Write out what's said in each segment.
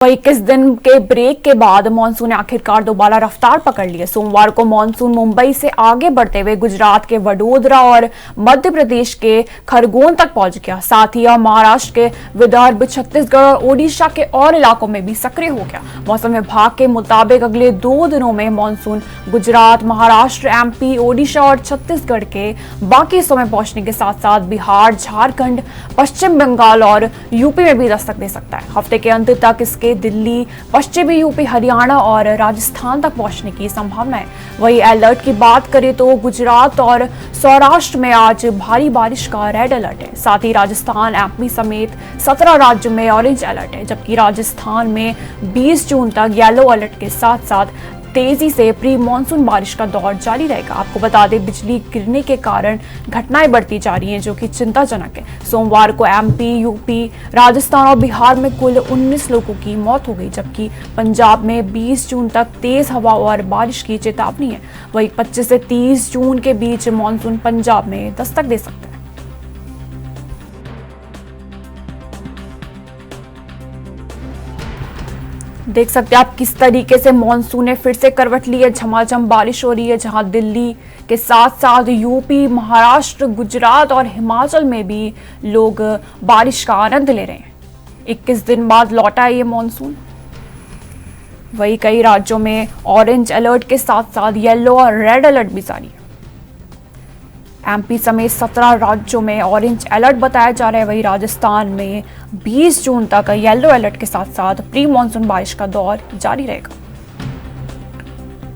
वही 21 दिन के ब्रेक के बाद मानसून ने आखिरकार दोबारा रफ्तार पकड़ ली है। सोमवार को मानसून मुंबई से आगे बढ़ते हुए गुजरात के वडोदरा और मध्य प्रदेश के खरगोन तक पहुंच गया। साथ ही महाराष्ट्र के विदर्भ, छत्तीसगढ़ और ओडिशा के और इलाकों में भी सक्रिय हो गया। मौसम विभाग के मुताबिक अगले 2 दिनों में मानसून गुजरात, महाराष्ट्र, एमपी, ओडिशा और छत्तीसगढ़ के बाकी हिस्सों में पहुंचने के साथ साथ बिहार, झारखंड, पश्चिम बंगाल और यूपी में भी दस्तक दे सकता है। हफ्ते के अंत तक इसके दिल्ली, पश्चिमी यूपी, हरियाणा और राजस्थान तक पहुंचने की संभावना है। वही अलर्ट की बात करें तो गुजरात और सौराष्ट्र में आज भारी बारिश का रेड अलर्ट है। साथ ही राजस्थान, एमपी समेत 17 राज्यों में ऑरेंज अलर्ट है, जबकि राजस्थान में 20 जून तक येलो अलर्ट के साथ साथ तेजी से प्री मानसून बारिश का दौर जारी रहेगा। आपको बता दें, बिजली गिरने के कारण घटनाएं बढ़ती जा रही हैं, जो कि चिंताजनक है। सोमवार को एमपी, यूपी, राजस्थान और बिहार में कुल 19 लोगों की मौत हो गई, जबकि पंजाब में 20 जून तक तेज हवा और बारिश की चेतावनी है। वहीं 25 से 30 जून के बीच मानसून पंजाब में दस्तक दे सकता है। देख सकते हैं आप किस तरीके से मानसून ने फिर से करवट ली है। झमाझम बारिश हो रही है, जहां दिल्ली के साथ साथ यूपी, महाराष्ट्र, गुजरात और हिमाचल में भी लोग बारिश का आनंद ले रहे हैं। 21 दिन बाद लौटा है ये मानसून। वही कई राज्यों में ऑरेंज अलर्ट के साथ साथ येलो और रेड अलर्ट भी जारी है। एमपी समेत 17 राज्यों में ऑरेंज अलर्ट बताया जा रहा है। वही राजस्थान में 20 जून तक येलो अलर्ट के साथ साथ प्री मानसून बारिश का दौर जारी रहेगा।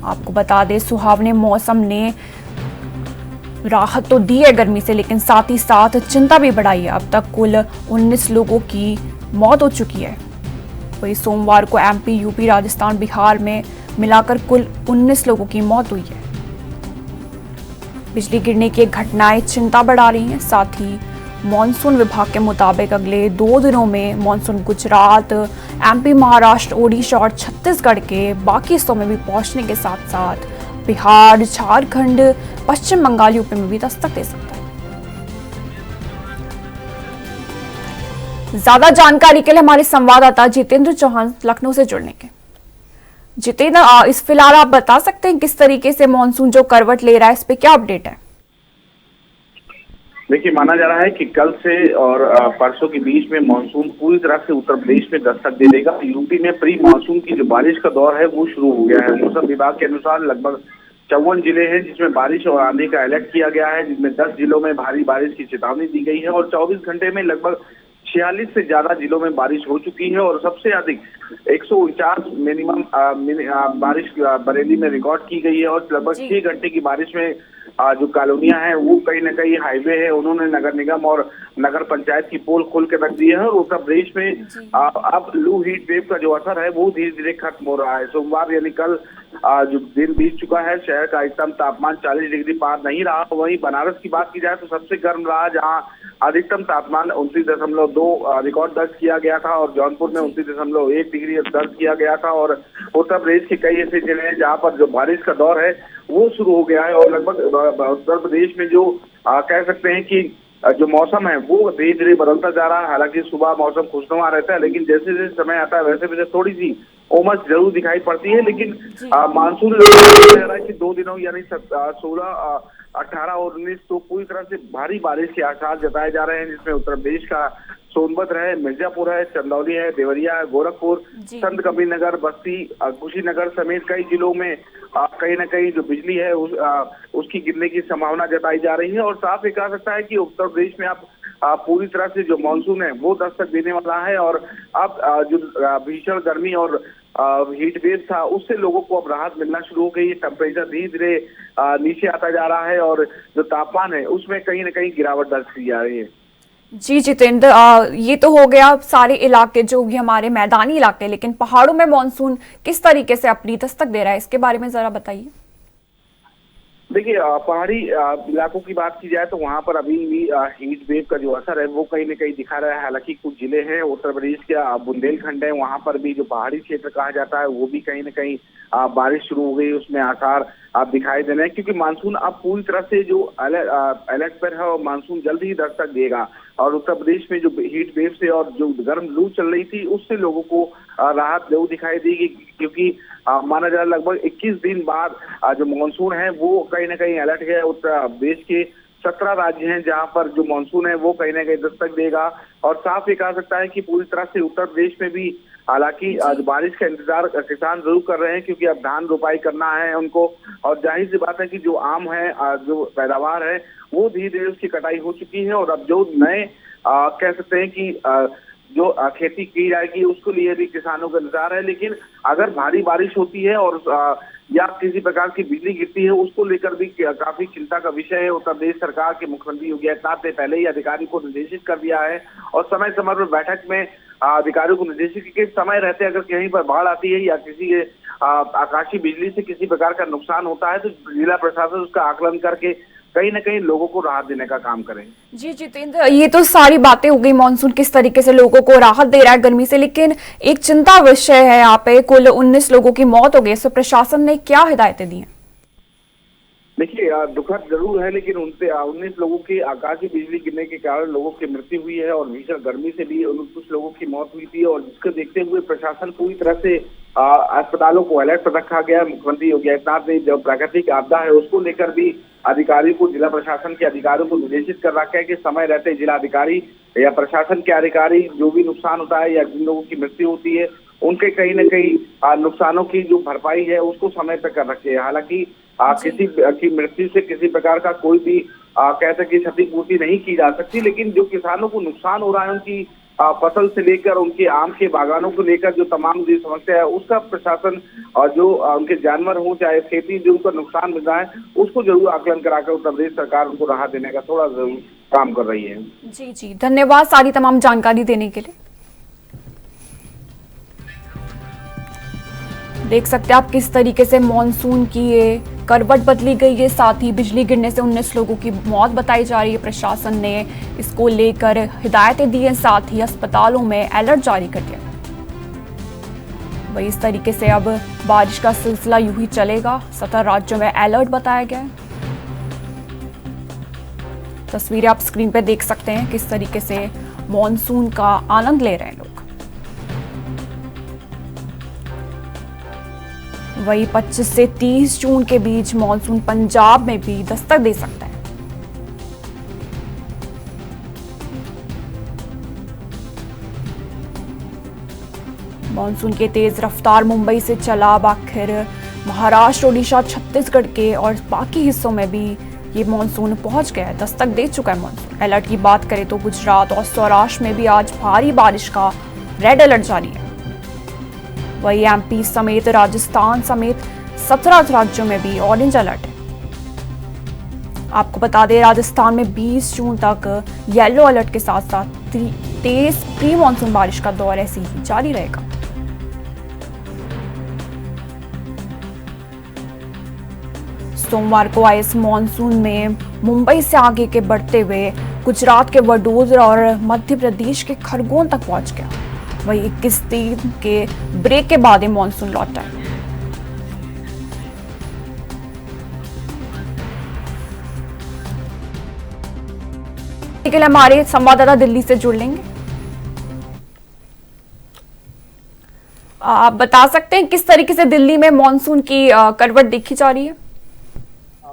आपको बता दें, सुहावने मौसम ने राहत तो दी है गर्मी से, लेकिन साथ ही साथ चिंता भी बढ़ाई है। अब तक कुल 19 लोगों की मौत हो चुकी है। वही सोमवार को एमपी, यूपी, राजस्थान, बिहार में मिलाकर कुल 19 लोगों की मौत हुई है। बिजली गिरने की घटनाएं चिंता बढ़ा रही हैं। साथ ही मॉनसून विभाग के मुताबिक अगले 2 दिनों में मॉनसून गुजरात, एमपी, महाराष्ट्र, ओडिशा और छत्तीसगढ़ के बाकी हिस्सों में भी पहुंचने के साथ साथ बिहार, झारखंड, पश्चिम बंगाल, यूपी में भी दस्तक दे सकता है। ज्यादा जानकारी के लिए हमारे संवाददाता जितेंद्र चौहान लखनऊ से जुड़ने के। जितेंद्र, इस फिलहाल आप बता सकते हैं किस तरीके से मानसून जो करवट ले रहा है, इस पे क्या अपडेट है? देखिए, माना जा रहा है कि कल से और परसों के बीच में मानसून पूरी तरह से उत्तर प्रदेश में दस्तक दे देगा। यूपी में प्री मानसून की जो बारिश का दौर है वो शुरू हो गया है। मौसम विभाग के अनुसार लगभग 54 जिले हैं जिसमें बारिश और आंधी का अलर्ट किया गया है, जिसमें 10 जिलों में भारी बारिश की चेतावनी दी गई है और 24 घंटे में लगभग 46 से ज्यादा जिलों में बारिश हो चुकी है और सबसे अधिक 149 मिनिमम बारिश बरेली में रिकॉर्ड की गई है और लगभग 6 घंटे की बारिश में जो कॉलोनियां हैं वो कहीं ना कहीं हाईवे है, उन्होंने नगर निगम और नगर पंचायत की पोल खोल के रख दी है और उत्तर प्रदेश में अब लू हीट वेव का जो असर है वो धीरे धीरे खत्म हो रहा है। सोमवार यानी कल जो दिन बीत चुका है, शहर का अधिकतम तापमान 40 डिग्री पार नहीं रहा। वहीं बनारस की बात की जाए तो सबसे गर्म रहा, जहां अधिकतम तापमान 29.2 रिकॉर्ड दर्ज किया गया था और जौनपुर में 29.1 डिग्री दर्ज किया गया था। और उत्तर प्रदेश के कई ऐसे जिले हैं जहां पर जो बारिश का दौर है वो शुरू हो गया है और लगभग उत्तर प्रदेश में जो कह सकते हैं कि जो मौसम है वो धीरे धीरे बदलता जा रहा है। हालांकि सुबह मौसम खुशनुमा रहता है, लेकिन जैसे जैसे समय आता है वैसे वैसे थोड़ी सी उमस जरूर दिखाई पड़ती है। लेकिन मानसून रह रहा है कि 2 दिनों यानी 16, 18 और 19 तो पूरी तरह से भारी बारिश के आसार जताए जा रहे हैं, जिसमें उत्तर प्रदेश का सोनभद्र है, मिर्जापुर है, चंदौली है, देवरिया है, गोरखपुर, संत कबीरनगर, बस्ती, कुशीनगर समेत कई जिलों में कहीं ना कहीं जो बिजली है उसकी गिरने की संभावना जताई जा रही है। और साफ ये कह सकता है कि उत्तर प्रदेश में अब पूरी तरह से जो मानसून है वो दस्तक देने वाला है और अब जो भीषण गर्मी और हीट वेव था उससे लोगों को अब राहत मिलना शुरू हो गई है। टेम्परेचर धीरे धीरे नीचे आता जा रहा है और जो तापमान है उसमें कहीं ना कहीं गिरावट दर्ज की जा रही है। जी जितेंद्र, ये तो हो गया सारे इलाके जो भी हमारे मैदानी इलाके, लेकिन पहाड़ों में मानसून किस तरीके से अपनी दस्तक दे रहा है, इसके बारे में जरा बताइए। देखिए, पहाड़ी इलाकों की बात की जाए तो वहां पर अभी भी हीट वेव का जो असर है वो कहीं न कहीं दिखा रहा है। हालांकि कुछ जिले हैं उत्तर प्रदेश के, बुंदेलखंड है, वहां पर भी जो पहाड़ी क्षेत्र कहा जाता है वो भी कहीं न कहीं बारिश शुरू हो गई, उसमें आसार आप दिखाई दे रहे हैं, क्योंकि मानसून अब पूरी तरह से जो अलर्ट पर है और मानसून जल्द ही दस्तक देगा। और उत्तर प्रदेश में जो हीट वेव से और जो गर्म लू चल रही थी उससे लोगों को राहत जरूर दिखाई देगी, क्योंकि माना जा रहा लगभग 21 दिन बाद जो मानसून है वो कहीं ना कहीं अलर्ट है। उत्तर प्रदेश के 17 राज्य हैं जहां पर जो मानसून है वो कहीं ना कहीं दस्तक देगा, और साफ ये कहा सकता है कि पूरी तरह से उत्तर प्रदेश में भी हालांकि आज बारिश का इंतजार किसान जरूर कर रहे हैं, क्योंकि अब धान रोपाई करना है उनको, और जाहिर सी बात है कि जो आम है जो पैदावार है वो धीरे धीरे उसकी कटाई हो चुकी है, और अब जो नए कह सकते हैं कि जो खेती की जाएगी उसके लिए भी किसानों का इंतजार है। लेकिन अगर भारी बारिश होती है और या किसी प्रकार की बिजली गिरती है उसको लेकर भी काफी चिंता का विषय है। उत्तर प्रदेश सरकार के मुख्यमंत्री योगी आदित्यनाथ ने पहले ही अधिकारी को निर्देशित कर दिया है, और समय समय पर बैठक में अधिकारियों को निर्देशित कि समय रहते अगर कहीं पर बाढ़ आती है या किसी के आकाशीय बिजली से किसी प्रकार का नुकसान होता है तो जिला प्रशासन उसका आकलन करके कहीं ना कहीं लोगों को राहत देने का काम करें। जी जितेंद्र, ये तो सारी बातें हो गई मानसून किस तरीके से लोगों को राहत दे रहा है गर्मी से, लेकिन एक चिंता विषय है यहाँ पे, कुल 19 लोगों की मौत हो गई। इससे प्रशासन ने क्या हिदायतें दी हैं? देखिए दुखद जरूर है, लेकिन उनसे 19 लोगों की आकाशीय बिजली गिरने के कारण लोगों की मृत्यु हुई है, और भीषण गर्मी से भी कुछ लोगों की मौत हुई थी, और जिसको देखते हुए प्रशासन पूरी तरह से अस्पतालों को अलर्ट पर रखा गया। मुख्यमंत्री योगी आदित्यनाथ ने जो प्राकृतिक आपदा है उसको लेकर भी अधिकारियों को, जिला प्रशासन के अधिकारियों को निर्देशित कर रखा है कि समय रहते जिला अधिकारी या प्रशासन के अधिकारी जो भी नुकसान होता है या जिन लोगों की मृत्यु होती है उनके कहीं न कहीं नुकसानों की जो भरपाई है उसको समय पर कर रखे। हालांकि किसी की मृत्यु से किसी प्रकार का कोई भी कहते कि क्षतिपूर्ति नहीं की जा सकती, लेकिन जो किसानों को नुकसान हो रहा है उनकी फसल से लेकर उनके आम के बागानों को लेकर जो तमाम जो समस्या है उसका प्रशासन और जो उनके जानवर हो चाहे खेती जो उनको नुकसान मिल रहा है उसको जरूर आकलन कराकर उत्तर प्रदेश सरकार उनको राहत देने का थोड़ा जरूर काम कर रही है। जी जी, धन्यवाद सारी तमाम जानकारी देने के लिए। देख सकते हैं आप किस तरीके से मॉनसून की ये करवट बदली गई है, साथ ही बिजली गिरने से 19 लोगों की मौत बताई जा रही है। प्रशासन ने इसको लेकर हिदायतें दी हैं, साथ ही अस्पतालों में अलर्ट जारी कर दिया। वही इस तरीके से अब बारिश का सिलसिला यूं ही चलेगा। 17 राज्यों में अलर्ट बताया गया है। तस्वीरें आप स्क्रीन पे देख सकते हैं किस तरीके से मॉनसून का आनंद ले रहे हैं लोग। वही 25 से 30 जून के बीच मॉनसून पंजाब में भी दस्तक दे सकता है। मॉनसून के तेज रफ्तार मुंबई से चला, अब आखिर महाराष्ट्र, ओडिशा, छत्तीसगढ़ के और बाकी हिस्सों में भी ये मॉनसून पहुंच गया है, दस्तक दे चुका है मॉनसून। अलर्ट की बात करें तो गुजरात और सौराष्ट्र में भी आज भारी बारिश का रेड अलर्ट जारी है। वही एमपी समेत राजस्थान समेत 17 राज्यों में भी ऑरेंज अलर्ट है। आपको बता दें राजस्थान में 20 जून तक येलो अलर्ट के साथ साथ तेज प्री मानसून बारिश का दौर ऐसे ही जारी रहेगा। सोमवार को आए इस मानसून में मुंबई से आगे के बढ़ते हुए गुजरात के वडोदरा और मध्य प्रदेश के खरगोन तक पहुंच गया। वही 21 दिन के ब्रेक के बाद मॉनसून लौटा है। के लिए हमारे संवाददाता दिल्ली से जुड़ लेंगे। आप बता सकते हैं किस तरीके से दिल्ली में मॉनसून की करवट देखी जा रही है?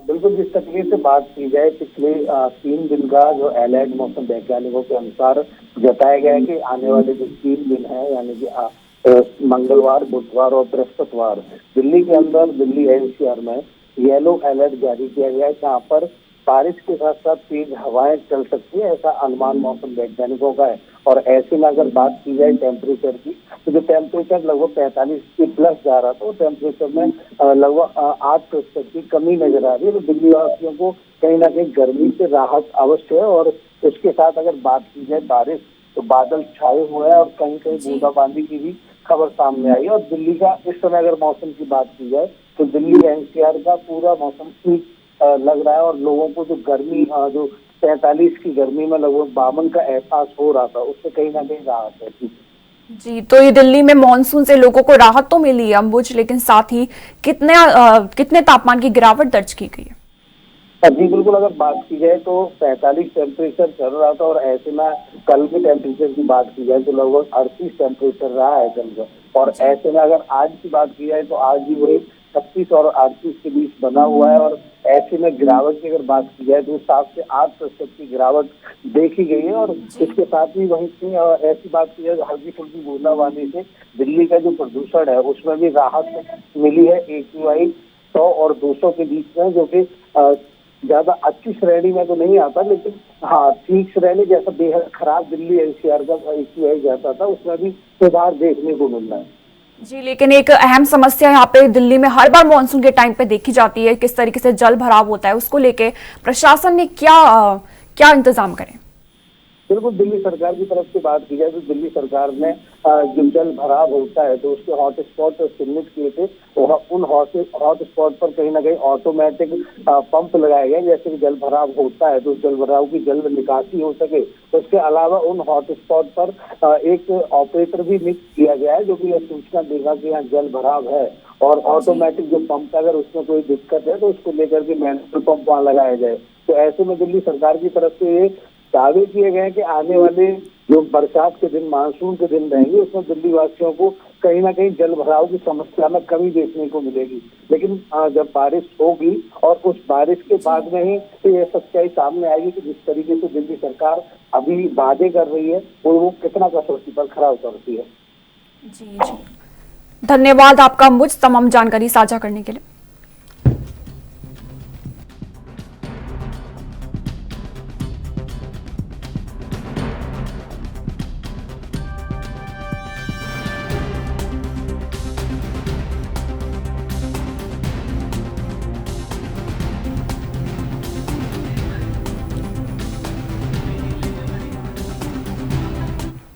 बिल्कुल, जिस तरीके से बात की जाए पिछले 3 दिन का जो अलर्ट मौसम वैज्ञानिकों के अनुसार जताया गया है कि आने वाले जो 3 दिन है यानी कि मंगलवार, बुधवार और बृहस्पतिवार दिल्ली के अंदर, दिल्ली एनसीआर में येलो अलर्ट जारी किया गया है, जहाँ पर बारिश के साथ साथ तेज हवाएं चल सकती है, ऐसा अनुमान मौसम वैज्ञानिकों का है। और ऐसे में अगर बात की जाए टेम्परेचर की तो जो टेम्परेचर लगभग 45 के प्लस जा रहा था, तो टेम्परेचर में लगभग 8% की कमी नजर आ रही है। तो दिल्ली वासियों को कहीं ना कहीं गर्मी से राहत अवश्य है। और इसके साथ अगर बात की जाए बारिश, तो बादल छाए हुए हैं और कहीं कहीं बूंदाबांदी की भी खबर सामने आई है। और दिल्ली का इस समय अगर मौसम की बात की जाए तो दिल्ली एनसीआर का पूरा मौसम ठीक लग रहा है, और लोगों को जो गर्मी जो 45 की गर्मी में लगभग 52 का एहसास हो रहा था, उससे कहीं ना कहीं राहत है। जी, तो ये दिल्ली में मॉनसून से लोगों को राहत तो मिली है अंबुज, लेकिन साथ ही कितने तापमान की गिरावट दर्ज की गई है? जी बिल्कुल, अगर बात की जाए तो 45 टेम्परेचर चल रहा था, और ऐसे में कल के टेम्परेचर की बात की जाए तो लगभग 38 टेम्परेचर रहा है कल का। और ऐसे में अगर आज की बात की जाए तो आज भी वही 36 और 38 के बीच बना हुआ है। और ऐसे में गिरावट की अगर बात की जाए तो 7 से 8% की गिरावट देखी गई है। और इसके साथ ही वहीं से ऐसी बात की जाए तो हल्की फुल्की बूंदाबांदी से दिल्ली का जो प्रदूषण है उसमें भी राहत मिली है AQI 100 और 200 के बीच में, जो कि ज्यादा अच्छी श्रेणी में तो नहीं आता, लेकिन हाँ ठीक श्रेणी जैसा बेहद खराब दिल्ली NCR का AQI जाता था उसमें भी सुधार देखने को मिल रहा है। जी, लेकिन एक अहम समस्या यहाँ पे दिल्ली में हर बार मानसून के टाइम पे देखी जाती है, किस तरीके से जल भराव होता है, उसको लेके प्रशासन ने क्या इंतजाम करें? बिल्कुल, दिल्ली सरकार की तरफ से बात की जाए तो दिल्ली सरकार ने जो जल भराव होता है तो उसके हॉटस्पॉट चिन्हित किए थे। उन हॉटस्पॉट पर कहीं ना कहीं ऑटोमेटिक पंप लगाए गए, जैसे कि जल भराव होता है तो जल भराव की जल्द निकासी हो सके। तो उसके अलावा उन हॉटस्पॉट पर एक ऑपरेटर भी नियुक्त किया गया है जो कि यह सूचना देगा कि यहाँ जल भराव है, और ऑटोमेटिक जो पंप है अगर उसमें कोई दिक्कत है तो उसको लेकर के मैनुअल पंप वहाँ लगाया जाए। तो ऐसे में दिल्ली सरकार की तरफ से ये दावे किए गए कि आने वाले जो बरसात के दिन, मानसून के दिन रहेंगे उसमें दिल्ली वासियों को कहीं ना कहीं जल भराव की समस्या में कमी देखने को मिलेगी। लेकिन जब बारिश होगी और उस बारिश के बाद में ही तो ये सच्चाई सामने आएगी कि जिस तरीके से दिल्ली सरकार अभी वादे कर रही है वो कितना कसौटी पर खरा उतरती है। जी, धन्यवाद आपका मुझ तमाम जानकारी साझा करने के लिए।